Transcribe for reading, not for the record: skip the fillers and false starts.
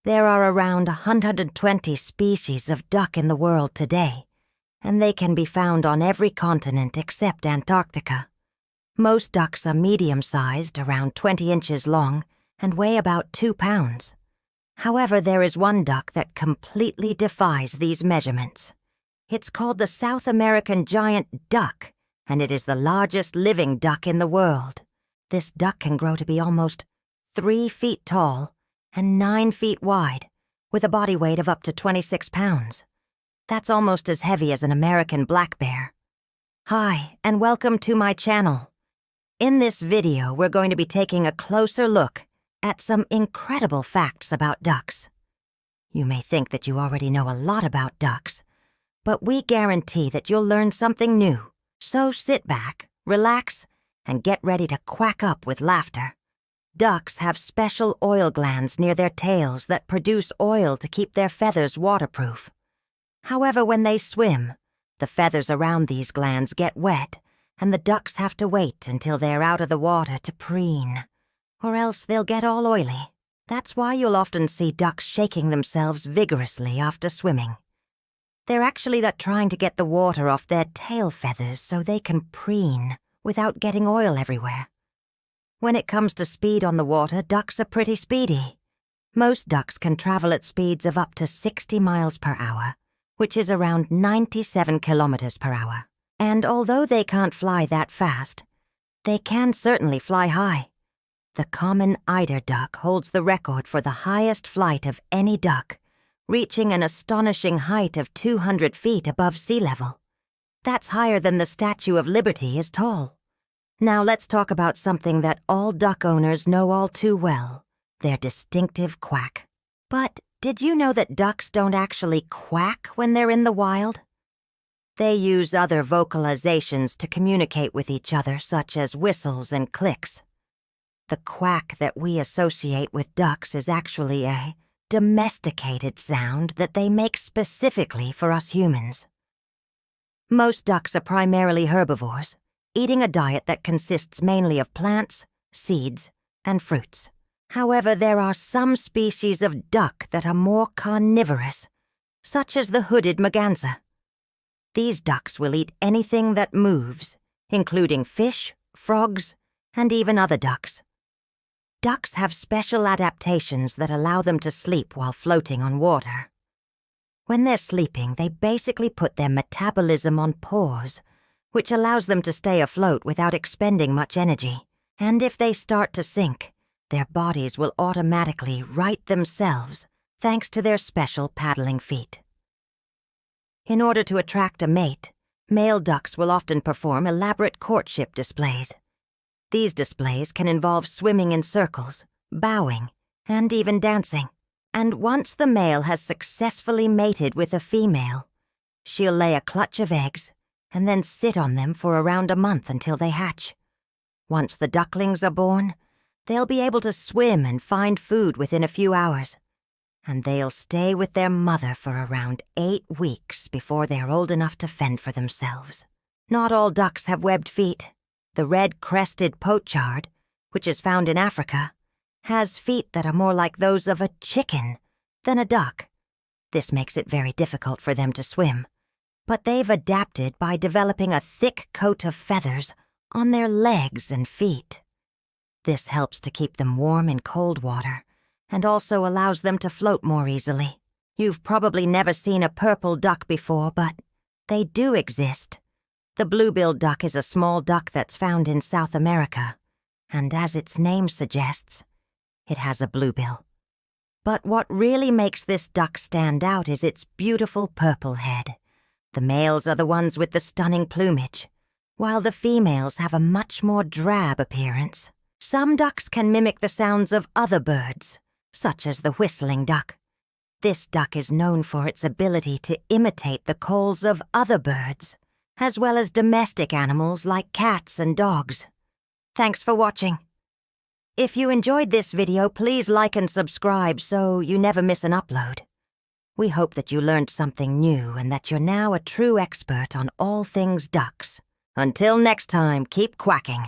There are around 120 species of duck in the world today, and they can be found on every continent except Antarctica. Most ducks are medium-sized, around 20 inches long, and weigh about 2 pounds. However, there is one duck that completely defies these measurements. It's called the South American giant duck, and it is the largest living duck in the world. This duck can grow to be almost 3 feet tall and 9 feet wide, with a body weight of up to 26 pounds. That's almost as heavy as an American black bear. Hi, and welcome to my channel. In this video, we're going to be taking a closer look at some incredible facts about ducks. You may think that you already know a lot about ducks, but we guarantee that you'll learn something new. So sit back, relax, and get ready to quack up with laughter. Ducks have special oil glands near their tails that produce oil to keep their feathers waterproof. However, when they swim, the feathers around these glands get wet, and the ducks have to wait until they're out of the water to preen, or else they'll get all oily. That's why you'll often see ducks shaking themselves vigorously after swimming. They're actually trying to get the water off their tail feathers so they can preen without getting oil everywhere. When it comes to speed on the water, ducks are pretty speedy. Most ducks can travel at speeds of up to 60 miles per hour, which is around 97 kilometers per hour. And although they can't fly that fast, they can certainly fly high. The common eider duck holds the record for the highest flight of any duck, reaching an astonishing height of 200 feet above sea level. That's higher than the Statue of Liberty is tall. Now let's talk about something that all duck owners know all too well, their distinctive quack. But did you know that ducks don't actually quack when they're in the wild? They use other vocalizations to communicate with each other, such as whistles and clicks. The quack that we associate with ducks is actually a domesticated sound that they make specifically for us humans. Most ducks are primarily herbivores, eating a diet that consists mainly of plants, seeds, and fruits. However, there are some species of duck that are more carnivorous, such as the hooded merganser. These ducks will eat anything that moves, including fish, frogs, and even other ducks. Ducks have special adaptations that allow them to sleep while floating on water. When they're sleeping, they basically put their metabolism on pause, which allows them to stay afloat without expending much energy. And if they start to sink, their bodies will automatically right themselves thanks to their special paddling feet. In order to attract a mate, male ducks will often perform elaborate courtship displays. These displays can involve swimming in circles, bowing, and even dancing. And once the male has successfully mated with a female, she'll lay a clutch of eggs and then sit on them for around a month until they hatch. Once the ducklings are born, they'll be able to swim and find food within a few hours, and they'll stay with their mother for around 8 weeks before they're old enough to fend for themselves. Not all ducks have webbed feet. The red-crested pochard, which is found in Africa, has feet that are more like those of a chicken than a duck. This makes it very difficult for them to swim, but they've adapted by developing a thick coat of feathers on their legs and feet. This helps to keep them warm in cold water and also allows them to float more easily. You've probably never seen a purple duck before, but they do exist. The blue-billed duck is a small duck that's found in South America, and as its name suggests, it has a blue bill. But what really makes this duck stand out is its beautiful purple head. The males are the ones with the stunning plumage, while the females have a much more drab appearance. Some ducks can mimic the sounds of other birds, such as the whistling duck. This duck is known for its ability to imitate the calls of other birds, as well as domestic animals like cats and dogs. Thanks for watching. If you enjoyed this video, please like and subscribe so you never miss an upload. We hope that you learned something new and that you're now a true expert on all things ducks. Until next time, keep quacking.